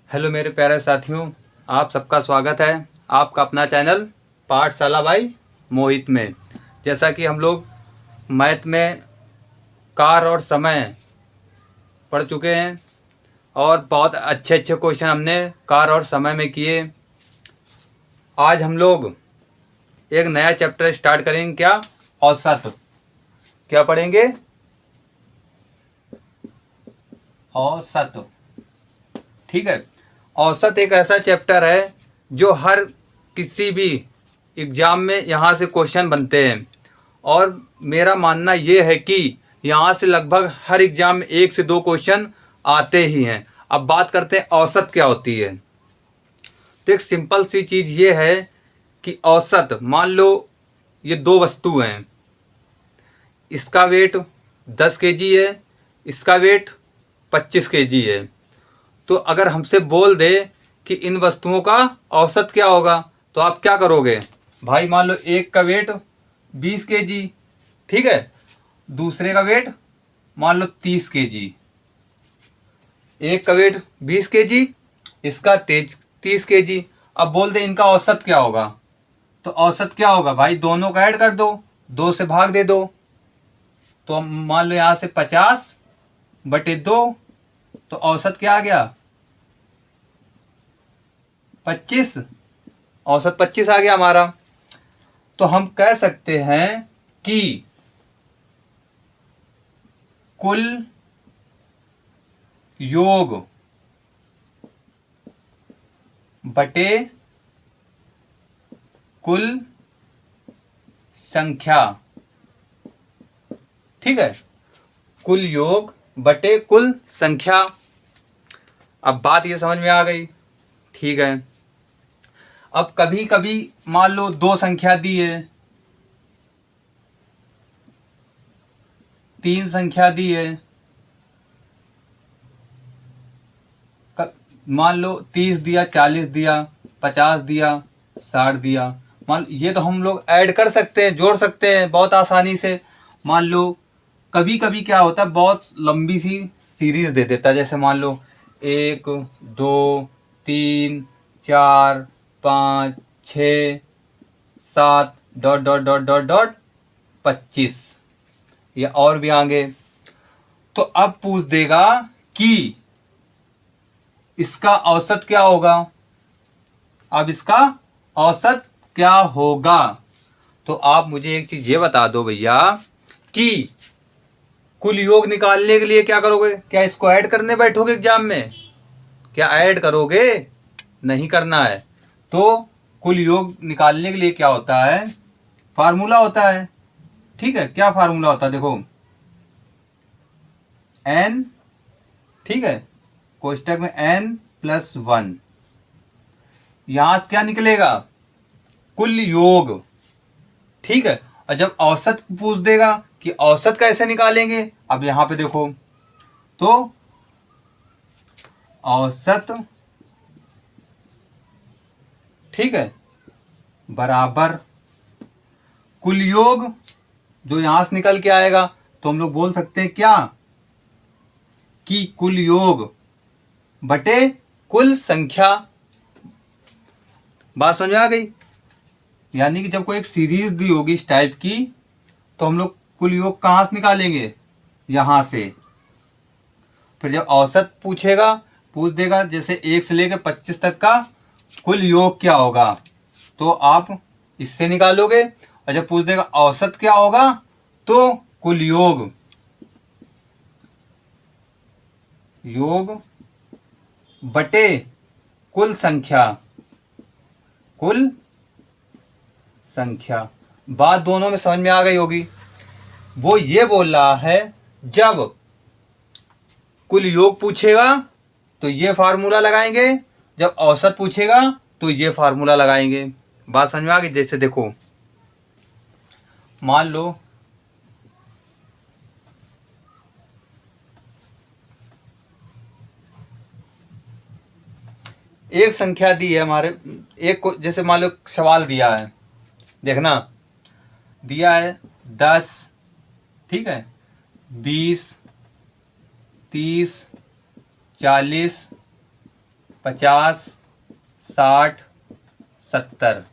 Hello मेरे प्यारे साथियों, आप सबका स्वागत है आपका अपना चैनल पाठशाला बाई मोहित में। जैसा कि हम लोग मैथ में कार और समय पढ़ चुके हैं और बहुत अच्छे अच्छे क्वेश्चन हमने कार और समय में किए। आज हम लोग एक नया चैप्टर स्टार्ट करेंगे। क्या? औसत। क्या पढ़ेंगे? औसत। ठीक है। औसत एक ऐसा चैप्टर है जो हर किसी भी एग्ज़ाम में यहाँ से क्वेश्चन बनते हैं और मेरा मानना ये है कि यहाँ से लगभग हर एग्ज़ाम में 1 से 2 क्वेश्चन आते ही हैं। अब बात करते हैं औसत क्या होती है। तो एक सिंपल सी चीज़ ये है कि औसत, मान लो ये 2 वस्तु हैं, इसका वेट 10 केजी है, इसका वेट 25 केजी है। तो अगर हमसे बोल दे कि इन वस्तुओं का औसत क्या होगा तो आप क्या करोगे? भाई मान लो एक का वेट 20 केजी, ठीक है, दूसरे का वेट मान लो 30 केजी। एक का वेट 20 केजी, इसका 30 केजी। अब बोल दे इनका औसत क्या होगा, तो औसत क्या होगा भाई? दोनों का ऐड कर दो, 2 से भाग दे दो। तो मान लो यहाँ से 50/2, तो औसत क्या आ गया? 25। औसत 25 आ गया हमारा। तो हम कह सकते हैं कि कुल योग बटे कुल संख्या, ठीक है, कुल योग बटे कुल संख्या। अब बात ये समझ में आ गई, ठीक है। अब कभी कभी मान लो 2 संख्या दी है, 3 संख्या दी है, मान लो 30 दिया, 40 दिया, 50 दिया, 60 दिया। मान ये तो हम लोग ऐड कर सकते हैं, जोड़ सकते हैं बहुत आसानी से। मान लो कभी कभी क्या होता है, बहुत लंबी सी सीरीज दे देता है, जैसे मान लो 1 2 3 4 5 6 7 dot dot dot dot dot 25 या और भी आगे। तो अब पूछ देगा कि इसका औसत क्या होगा। अब इसका औसत क्या होगा, तो आप मुझे एक चीज ये बता दो भैया कि कुल योग निकालने के लिए क्या करोगे? क्या इसको ऐड करने बैठोगे एग्जाम में? क्या ऐड करोगे? नहीं करना है। तो कुल योग निकालने के लिए क्या होता है? फार्मूला होता है, ठीक है। क्या फार्मूला होता है? देखो, n, ठीक है, कोष्टक में n+1। यहां से क्या निकलेगा? कुल योग, ठीक है। और जब औसत पूछ देगा कि औसत कैसे निकालेंगे, अब यहां पे देखो, तो औसत, ठीक है, बराबर कुल योग, जो यहां से निकल के आएगा। तो हम लोग बोल सकते हैं क्या कि कुल योग बटे कुल संख्या। बात समझ में आ गई? यानी कि जब कोई एक सीरीज दी होगी इस टाइप की, तो हम लोग कुल योग कहाँ से निकालेंगे? यहाँ से। फिर जब औसत पूछेगा, पूछ देगा जैसे 1 से लेकर 25 तक का कुल योग क्या होगा, तो आप इससे निकालोगे। और जब पूछ देगा औसत क्या होगा, तो कुल योग बटे कुल संख्या, कुल संख्या। बात दोनों में समझ में आ गई होगी। वो ये बोल रहा है जब कुल योग पूछेगा तो ये फार्मूला लगाएंगे, जब औसत पूछेगा तो ये फार्मूला लगाएंगे। बात समझ में आ गई? जैसे देखो, मान लो एक संख्या दी है हमारे, एक को, जैसे मान लो सवाल दिया है, देखना, दिया है 10, ठीक है, 20, 30, 40, 50, 60, 70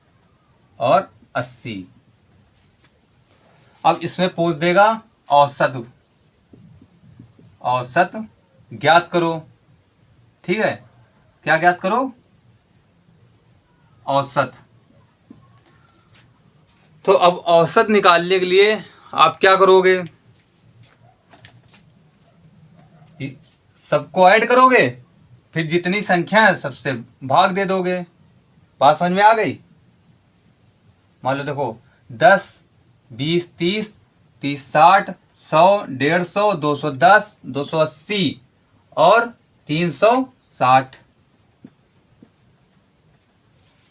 और 80। अब इसमें पूछ देगा औसत, औसत ज्ञात करो। ठीक है, क्या ज्ञात करो? औसत। तो अब औसत निकालने के लिए आप क्या करोगे? सबको ऐड करोगे, फिर जितनी संख्या है सबसे भाग दे दोगे। बात समझ में आ गई? मान लो देखो 10, 20, 30, 30, 60, 100, 150, 210, 280 और 360।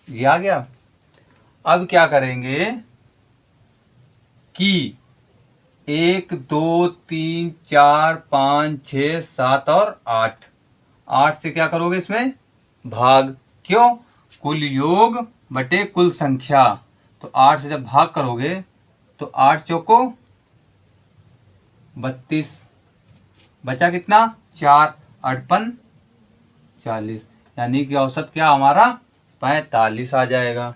ये आ गया। अब क्या करेंगे कि 1, 2, 3, 4, 5, 6, 7 और 8, 8 से क्या करोगे इसमें? भाग। क्यों? कुल योग बटे कुल संख्या। तो 8 से जब भाग करोगे तो 8 चौको 32, बचा कितना? 4, 8 पन 40, यानी कि औसत क्या हमारा 45 आ जाएगा।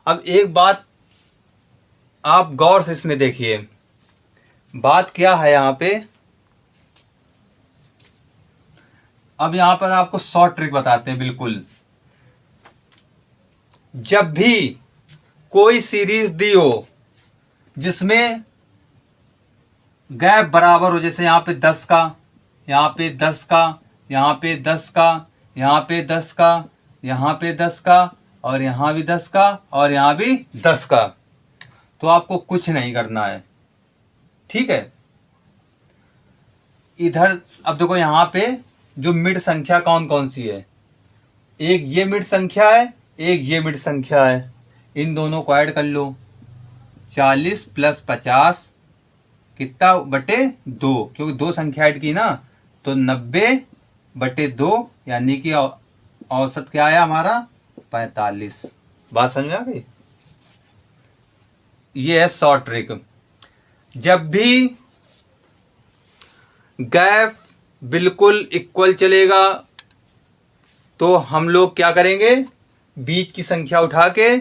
अब एक बात आप गौर से इसमें देखिए, बात क्या है यहाँ पे। अब यहाँ पर आपको शॉर्ट ट्रिक बताते हैं। बिल्कुल, जब भी कोई सीरीज दी हो जिसमें गैप बराबर हो, जैसे यहाँ पे 10 का, यहाँ पे 10 का, यहाँ पे 10 का, यहाँ पे 10 का, यहाँ पे 10 का और यहाँ भी 10 का और यहाँ भी 10 का, तो आपको कुछ नहीं करना है। ठीक है, इधर अब देखो यहाँ पे जो मिड संख्या कौन कौन सी है, एक ये मिड संख्या है, एक ये मिड संख्या है। इन दोनों को ऐड कर लो। 40 प्लस 50 कितना बटे 2, क्योंकि दो संख्या ऐड की ना, तो 90 बटे 2, यानी कि औसत क्या आया हमारा 45। बात समझ में आ गई? ये है शॉर्ट ट्रिक। जब भी गैप बिल्कुल इक्वल चलेगा तो हम लोग क्या करेंगे, बीच की संख्या उठा के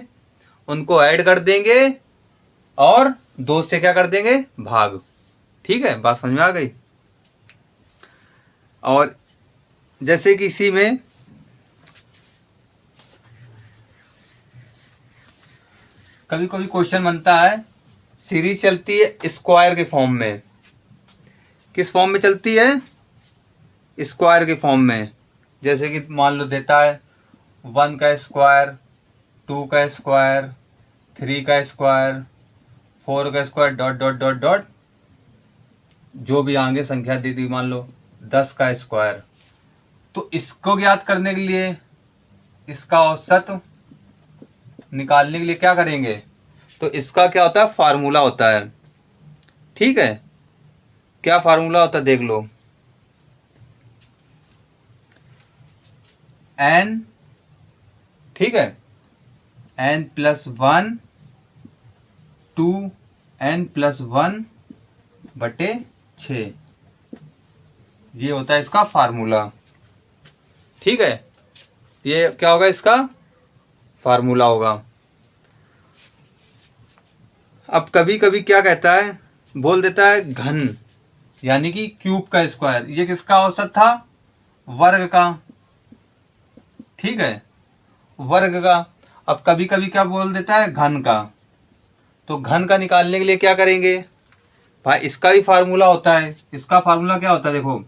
उनको ऐड कर देंगे और 2 से क्या कर देंगे, भाग। ठीक है, बात समझ में आ गई? और जैसे कि इसी में कभी कभी क्वेश्चन बनता है, सीरीज चलती है स्क्वायर के फॉर्म में। किस फॉर्म में चलती है? स्क्वायर के फॉर्म में। जैसे कि मान लो देता है 1 का स्क्वायर, 2 का स्क्वायर, 3 का स्क्वायर, 4 का square, dot dot dot dot, जो भी आगे संख्या दे दी, मान लो 10 का स्क्वायर। तो इसको ज्ञात करने के लिए, इसका औसत निकालने के लिए क्या करेंगे, तो इसका क्या होता है, फार्मूला होता है। ठीक है, क्या फार्मूला होता है देख लो। n, ठीक है, n प्लस 1 2n प्लस 1 बटे 6, ये होता है इसका फार्मूला। ठीक है, ये क्या होगा, इसका फार्मूला होगा। अब कभी कभी क्या कहता है, बोल देता है घन, यानी कि क्यूब का स्क्वायर। ये किसका औसत था, वर्ग का। ठीक है, वर्ग का। अब कभी कभी क्या बोल देता है, घन का। तो घन का निकालने के लिए क्या करेंगे भाई, इसका भी फार्मूला होता है। इसका फार्मूला क्या होता है देखो,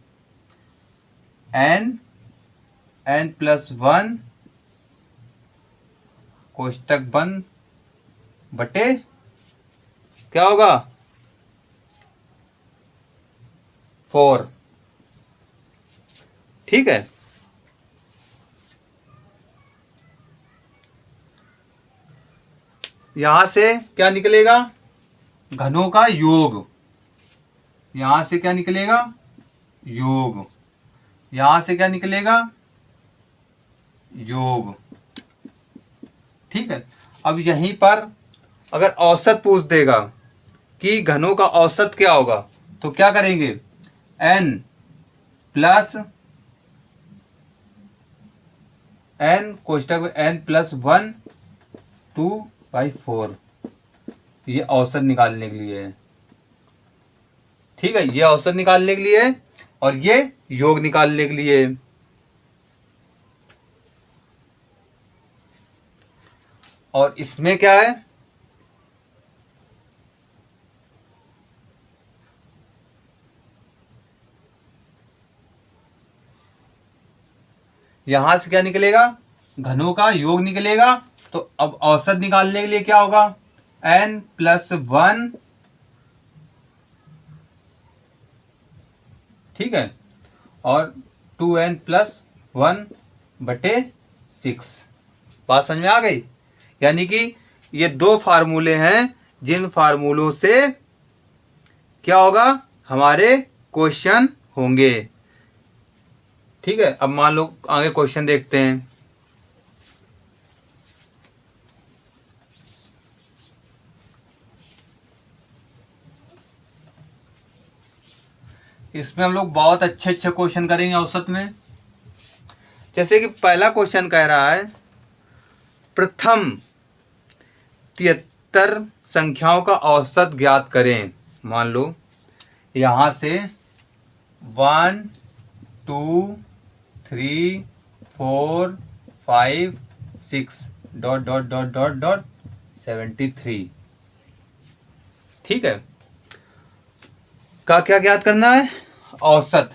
n प्लस 1 कोष्टक बंद बटे क्या होगा 4। ठीक है, यहां से क्या निकलेगा, घनों का योग। यहां से क्या निकलेगा, योग। यहां से क्या निकलेगा, योग। ठीक है, अब यहीं पर अगर औसत पूछ देगा कि घनों का औसत क्या होगा, तो क्या करेंगे, n प्लस n कोष्टक में n प्लस 1 2/4, ये औसत निकालने के लिए है। ठीक है, ये औसत निकालने के लिए है और ये योग निकालने के लिए है। और इसमें क्या है, यहां से क्या निकलेगा, घनों का योग निकलेगा। तो अब औसत निकालने के लिए क्या होगा, n प्लस 1, ठीक है, और 2n प्लस 1/6। बात समझ में आ गई। यानी कि ये दो फार्मूले हैं जिन फार्मूलों से क्या होगा, हमारे क्वेश्चन होंगे। ठीक है, अब मान लो आगे क्वेश्चन देखते हैं। इसमें हम लोग बहुत अच्छे अच्छे क्वेश्चन करेंगे औसत में। जैसे कि पहला क्वेश्चन कह रहा है, प्रथम 73 संख्याओं का औसत ज्ञात करें। मान लो यहाँ से 1 2 3 4 5 6 ... 73। ठीक है, का क्या ज्ञात करना है, औसत।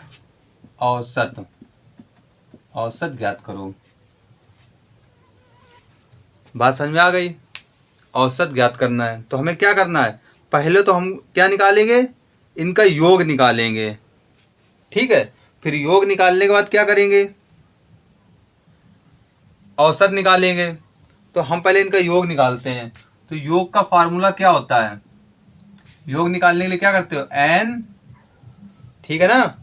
औसत औसत ज्ञात करो। बात समझ में आ गई। औसत ज्ञात करना है तो हमें क्या करना है, पहले तो हम क्या निकालेंगे, इनका योग निकालेंगे। ठीक है, फिर योग निकालने के बाद क्या करेंगे, औसत निकालेंगे। तो हम पहले इनका योग निकालते हैं। तो योग का फार्मूला क्या होता है, योग निकालने के लिए क्या करते हो, n, ठीक है ना,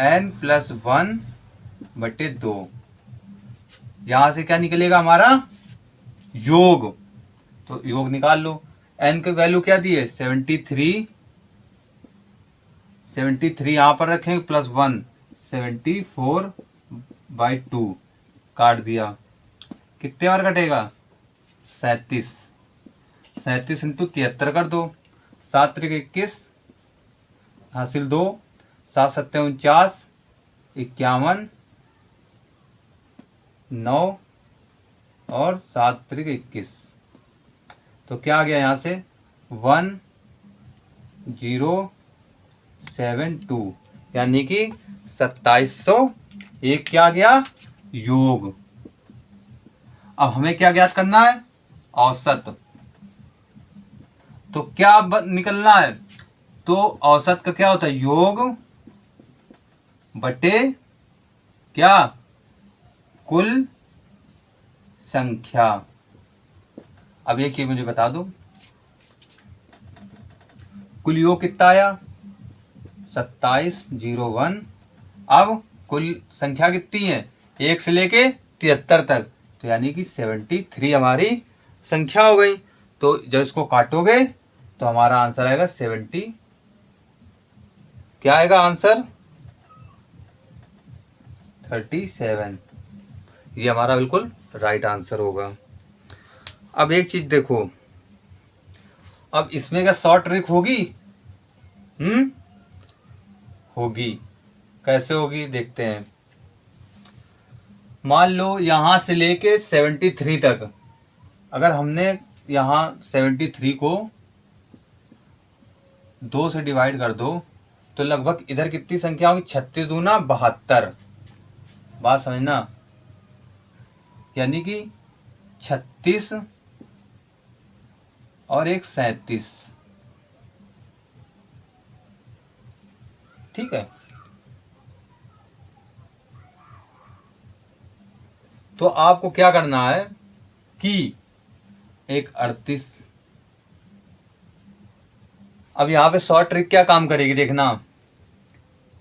n प्लस 1/2। यहां से क्या निकलेगा, हमारा योग। तो योग निकाल लो। n की वैल्यू क्या दी है, 73। 73 यहां पर रखेंगे, प्लस 1, 74/2 काट दिया। कितने बार कटेगा, 37। 37 इंटू 73 कर दो, 7 त्रिक 21, हासिल 2, 7 सत्ते 49, 51, 9 और 7 त्रिक 21। तो क्या आ गया यहाँ से, 1072, यानी कि 2701 क्या आ गया, योग। अब हमें क्या ज्ञात करना है, औसत। तो क्या निकलना है, तो औसत का क्या होता है, योग बटे क्या, कुल संख्या। अब एक चीज मुझे बता दो, कुल योग कितना आया, 2701। अब कुल संख्या कितनी है, 1 से लेके 73 तक, तो यानी कि 73 हमारी संख्या हो गई। तो जब इसको काटोगे तो हमारा आंसर आएगा 70, क्या आएगा आंसर, 37। ये हमारा बिल्कुल राइट आंसर होगा। अब एक चीज देखो, अब इसमें क्या शॉर्ट ट्रिक होगी, होगी। कैसे होगी देखते हैं। मान लो यहां से लेके 73 तक, अगर हमने यहाँ 73 को 2 से डिवाइड कर दो तो लगभग इधर कितनी संख्या होगी, 36 दूना 72। बात समझना, यानी कि 36 और एक 37। ठीक है, तो आपको क्या करना है कि एक 38। अब यहाँ पे शॉर्ट ट्रिक क्या काम करेगी देखना,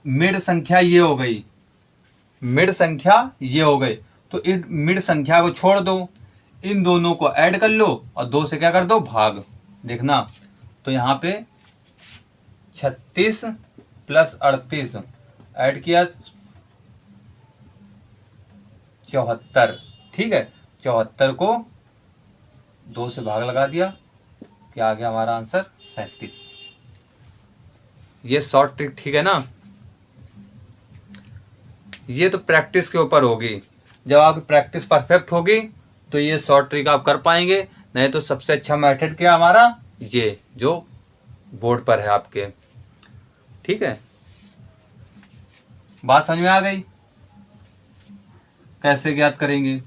मिड संख्या ये हो गई, मिड संख्या ये हो गई, तो इन मिड संख्या को छोड़ दो, इन दोनों को ऐड कर लो और 2 से क्या कर दो, भाग। देखना, तो यहाँ पे 36 प्लस 38 ऐड किया 74। ठीक है, 74 को 2 से भाग लगा दिया, क्या आ गया हमारा आंसर 37। ये शॉर्ट ट्रिक ठीक है ना। ये तो प्रैक्टिस के ऊपर होगी, जब आपकी प्रैक्टिस परफेक्ट होगी तो ये शॉर्ट ट्रिक आप कर पाएंगे, नहीं तो सबसे अच्छा मेथड क्या हमारा ये जो बोर्ड पर है आपके। ठीक है, बात समझ में आ गई कैसे ज्ञात करेंगे।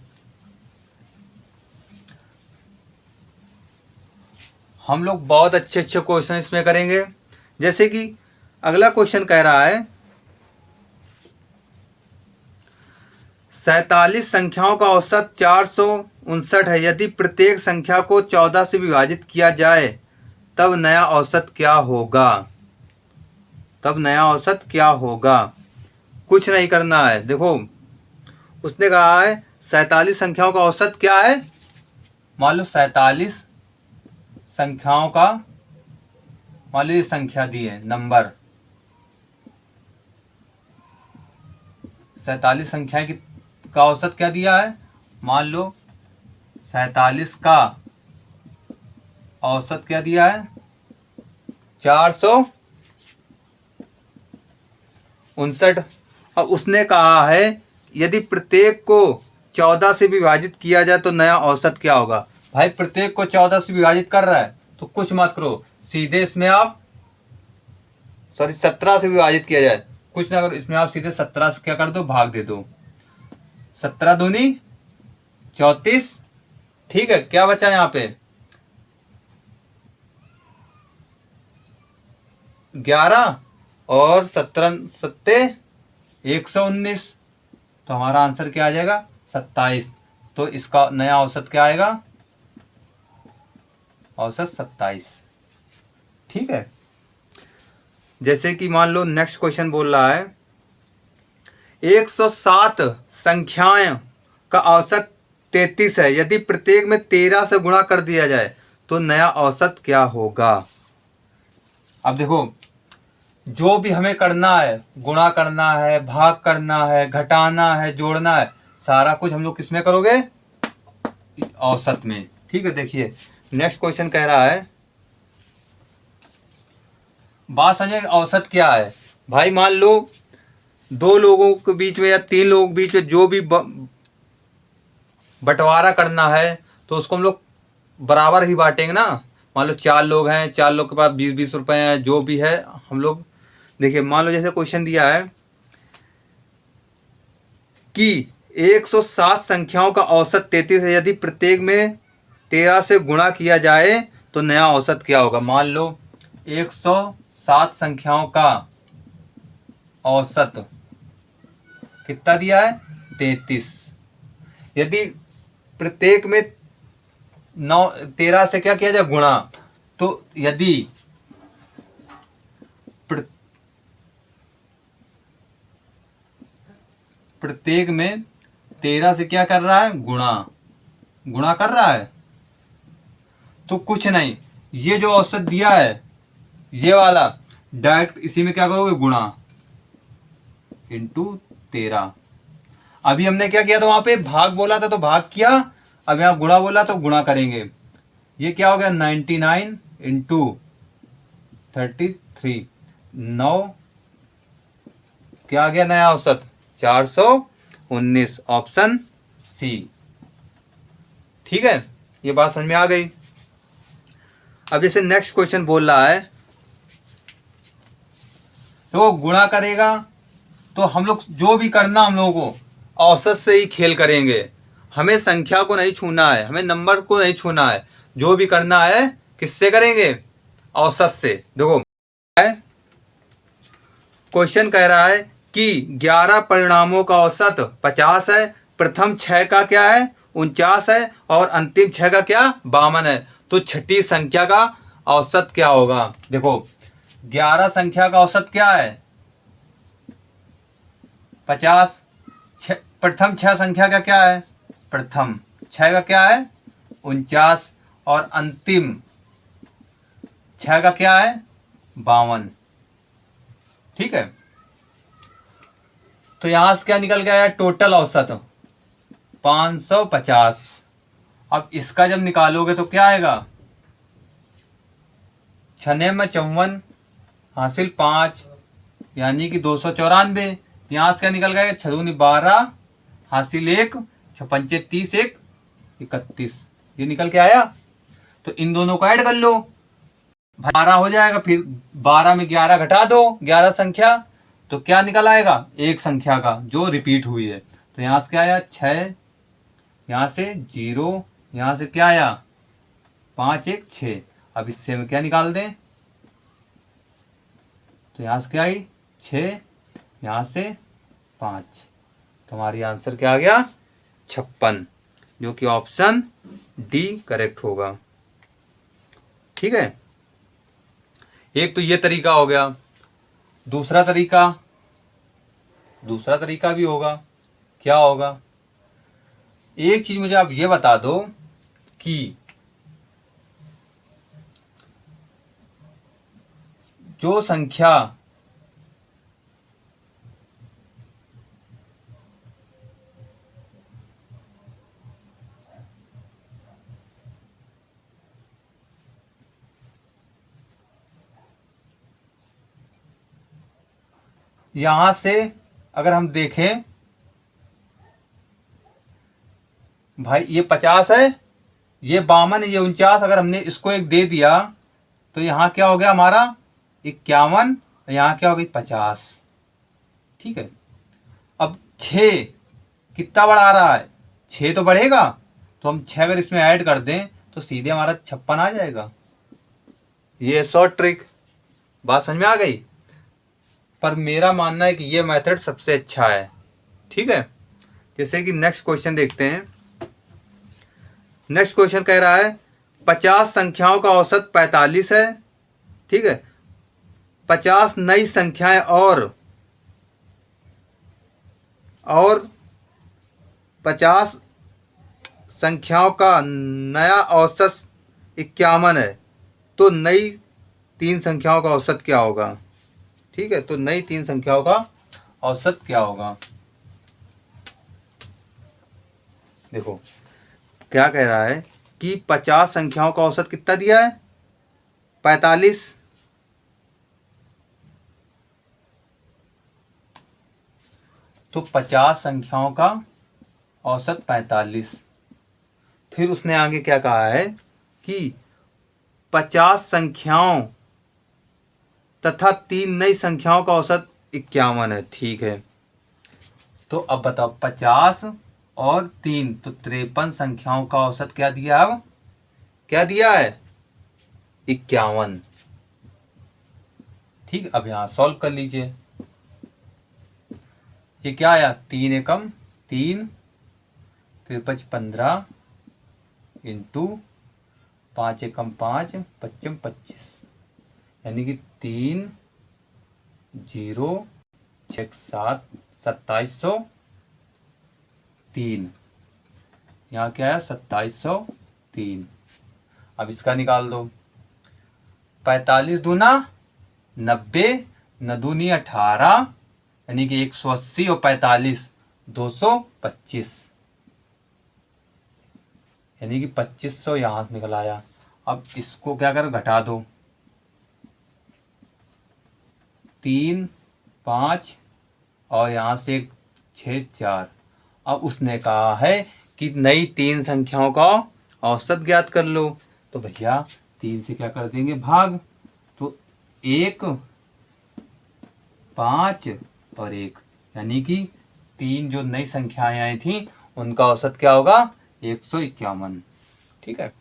हम लोग बहुत अच्छे अच्छे क्वेश्चन इसमें करेंगे। जैसे कि अगला क्वेश्चन कह रहा है 47 संख्याओं का औसत 459 है, यदि प्रत्येक संख्या को 14 से विभाजित किया जाए तब नया औसत क्या होगा। तब नया औसत क्या होगा। कुछ नहीं करना है। देखो उसने कहा है 47 संख्याओं का औसत क्या है। मान लो 47 संख्याओं का, मान लो ये संख्या दी है नंबर, 47 संख्या का औसत क्या दिया है। मान लो 47 का औसत क्या दिया है 459। और उसने कहा है यदि प्रत्येक को 14 से विभाजित किया जाए तो नया औसत क्या होगा। भाई प्रत्येक को 14 से विभाजित कर रहा है तो कुछ मत करो, सीधे इसमें आप 17 से विभाजित किया जाए, कुछ ना करो, इसमें आप सीधे 17 से क्या कर दो, भाग दे दो। 17 दूनी 34। ठीक है, क्या बचा यहाँ पे 11 और 17 सत्ते 119, तो हमारा आंसर क्या आ जाएगा 27। तो इसका नया औसत क्या आएगा, औसत 27। ठीक है। जैसे कि मान लो नेक्स्ट क्वेश्चन बोल रहा है 107 संख्याएं का औसत 33 है, यदि प्रत्येक में 13 से गुणा कर दिया जाए तो नया औसत क्या होगा। अब देखो जो भी हमें करना है, गुणा करना है, भाग करना है, घटाना है, जोड़ना है, सारा कुछ हम लोग किसमें करोगे, औसत में। ठीक है, देखिए नेक्स्ट क्वेश्चन कह रहा है, बात समझे औसत क्या है। भाई मान लो 2 लोगों के बीच में या 3 लोगों के बीच में जो भी बंटवारा करना है तो उसको हम लोग बराबर ही बांटेंगे ना। मान लो 4 लोग हैं, 4 लोग के पास 20-20 रुपए हैं, जो भी है हम लोग। देखिए मान लो जैसे क्वेश्चन दिया है कि 107 संख्याओं का औसत 33 है, यदि प्रत्येक में 13 से गुणा किया जाए तो नया औसत क्या होगा। मान लो 107 संख्याओं का औसत कितना दिया है 33, यदि प्रत्येक में 13 से क्या किया जाए गुणा, तो यदि प्रत्येक में 13 से क्या कर रहा है गुणा कर रहा है, तो कुछ नहीं, ये जो औसत दिया है ये वाला डायरेक्ट इसी में क्या करोगे गुणा इंटू 13। अभी हमने क्या किया था, वहां पे भाग बोला था तो भाग किया, अब यहाँ गुणा बोला तो गुणा करेंगे। ये क्या हो गया 99 इंटू 33, 9 क्या आ गया नया औसत 419, ऑप्शन सी। ठीक है, ये बात समझ में आ गई। अब जैसे नेक्स्ट क्वेश्चन बोल रहा है तो गुणा करेगा, तो हम लोग जो भी करना हम लोगों को औसत से ही खेल करेंगे, हमें संख्या को नहीं छूना है, हमें नंबर को नहीं छूना है, जो भी करना है किससे करेंगे औसत से। देखो क्वेश्चन कह रहा है कि 11 परिणामों का औसत 50 है, प्रथम 6 का क्या है 49 है और अंतिम 6 का क्या 52 है, तो छठी संख्या का औसत क्या होगा। देखो 11 संख्या का औसत क्या है 50, प्रथम 6 संख्या का क्या है, प्रथम 6 का क्या है 49 और अंतिम 6 का क्या है 52। ठीक है, तो यहां से क्या निकल गया है टोटल औसत, 550। अब इसका जब निकालोगे तो क्या आएगा, 6 में 54 हासिल 5 यानी कि 294। यहाँ से क्या निकल गया, 6 दूनी 12 हासिल 1, 6 पंचे 30, 1 31, ये निकल के आया। तो इन दोनों को ऐड कर लो, 12 हो जाएगा। फिर 12 में 11 घटा दो, 11 संख्या, तो क्या निकल आएगा, एक संख्या का जो रिपीट हुई है। तो यहाँ से क्या आया 6, यहाँ से 0, यहाँ से क्या आया 5 1 6। अब इससे हम क्या निकाल दें, तो यहाँ से क्या आई 6, यहाँ से 5, तो हमारी आंसर क्या आ गया 56, जो कि ऑप्शन डी करेक्ट होगा। ठीक है, एक तो ये तरीका हो गया। दूसरा तरीका भी होगा। क्या होगा, एक चीज मुझे आप ये बता दो कि जो संख्या यहां से अगर हम देखें भाई, ये 50 है, ये 52, ये 49, अगर हमने इसको एक दे दिया तो यहाँ क्या हो गया हमारा 51, यहाँ क्या हो गई 50। ठीक है, अब 6 कितना बढ़ा रहा है, 6 तो बढ़ेगा, तो हम 6 अगर इसमें ऐड कर दें तो सीधे हमारा 56 आ जाएगा। ये शॉर्ट ट्रिक, बात समझ में आ गई। पर मेरा मानना है कि ये मेथड सबसे अच्छा है। ठीक है, जैसे कि नेक्स्ट क्वेश्चन देखते हैं। नेक्स्ट क्वेश्चन कह रहा है 50 संख्याओं का औसत 45 है। ठीक है, 50 नई संख्याएं और 50 संख्याओं का नया औसत 51 है, तो नई 3 संख्याओं का औसत क्या होगा। ठीक है, तो नई 3 संख्याओं का औसत क्या होगा। देखो क्या कह रहा है कि 50 संख्याओं का औसत कितना दिया है 45, तो 50 संख्याओं का औसत 45। फिर उसने आगे क्या कहा है कि 50 संख्याओं तथा 3 नई संख्याओं का औसत 51 है। ठीक है, तो अब बताओ 50 और 3, तो 53 संख्याओं का औसत क्या दिया, अब क्या दिया है 51। ठीक, अब यहां सॉल्व कर लीजिए। ये क्या आया, 3 एकम 3, 3 15 इंटू 5 एकम 5, 55 25, यानी कि 3 0 6 7 2703। यहाँ क्या है 2703। अब इसका निकाल दो, 45 दूना 90, 9 दूनी 18, यानी कि 180 और 45 225, यानी कि 2500 यहाँ से निकल आया। अब इसको क्या करो, घटा दो, 3 5 और यहाँ से 6 4। अब उसने कहा है कि नई 3 संख्याओं का औसत ज्ञात कर लो। तो भैया 3 से क्या कर देंगे भाग, तो 1 5 और 1, यानी कि 3 जो नई संख्याएं आई थी उनका औसत क्या होगा 151। ठीक है,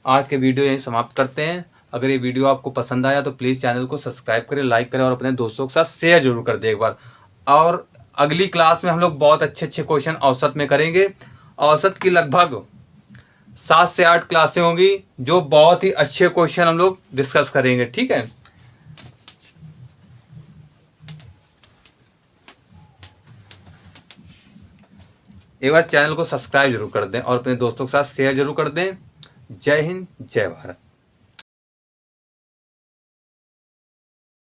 आज के वीडियो यहीं समाप्त करते हैं। अगर ये वीडियो आपको पसंद आया तो प्लीज़ चैनल को सब्सक्राइब करें, लाइक करें और अपने दोस्तों के साथ शेयर जरूर कर दें एक बार। और अगली क्लास में हम लोग बहुत अच्छे अच्छे क्वेश्चन औसत में करेंगे। औसत की लगभग 7 से 8 क्लासें होंगी, जो बहुत ही अच्छे क्वेश्चन हम लोग डिस्कस करेंगे। ठीक है, एक बार चैनल को सब्सक्राइब जरूर कर दें और अपने दोस्तों के साथ शेयर जरूर कर दें। जय हिंद, जय भारत।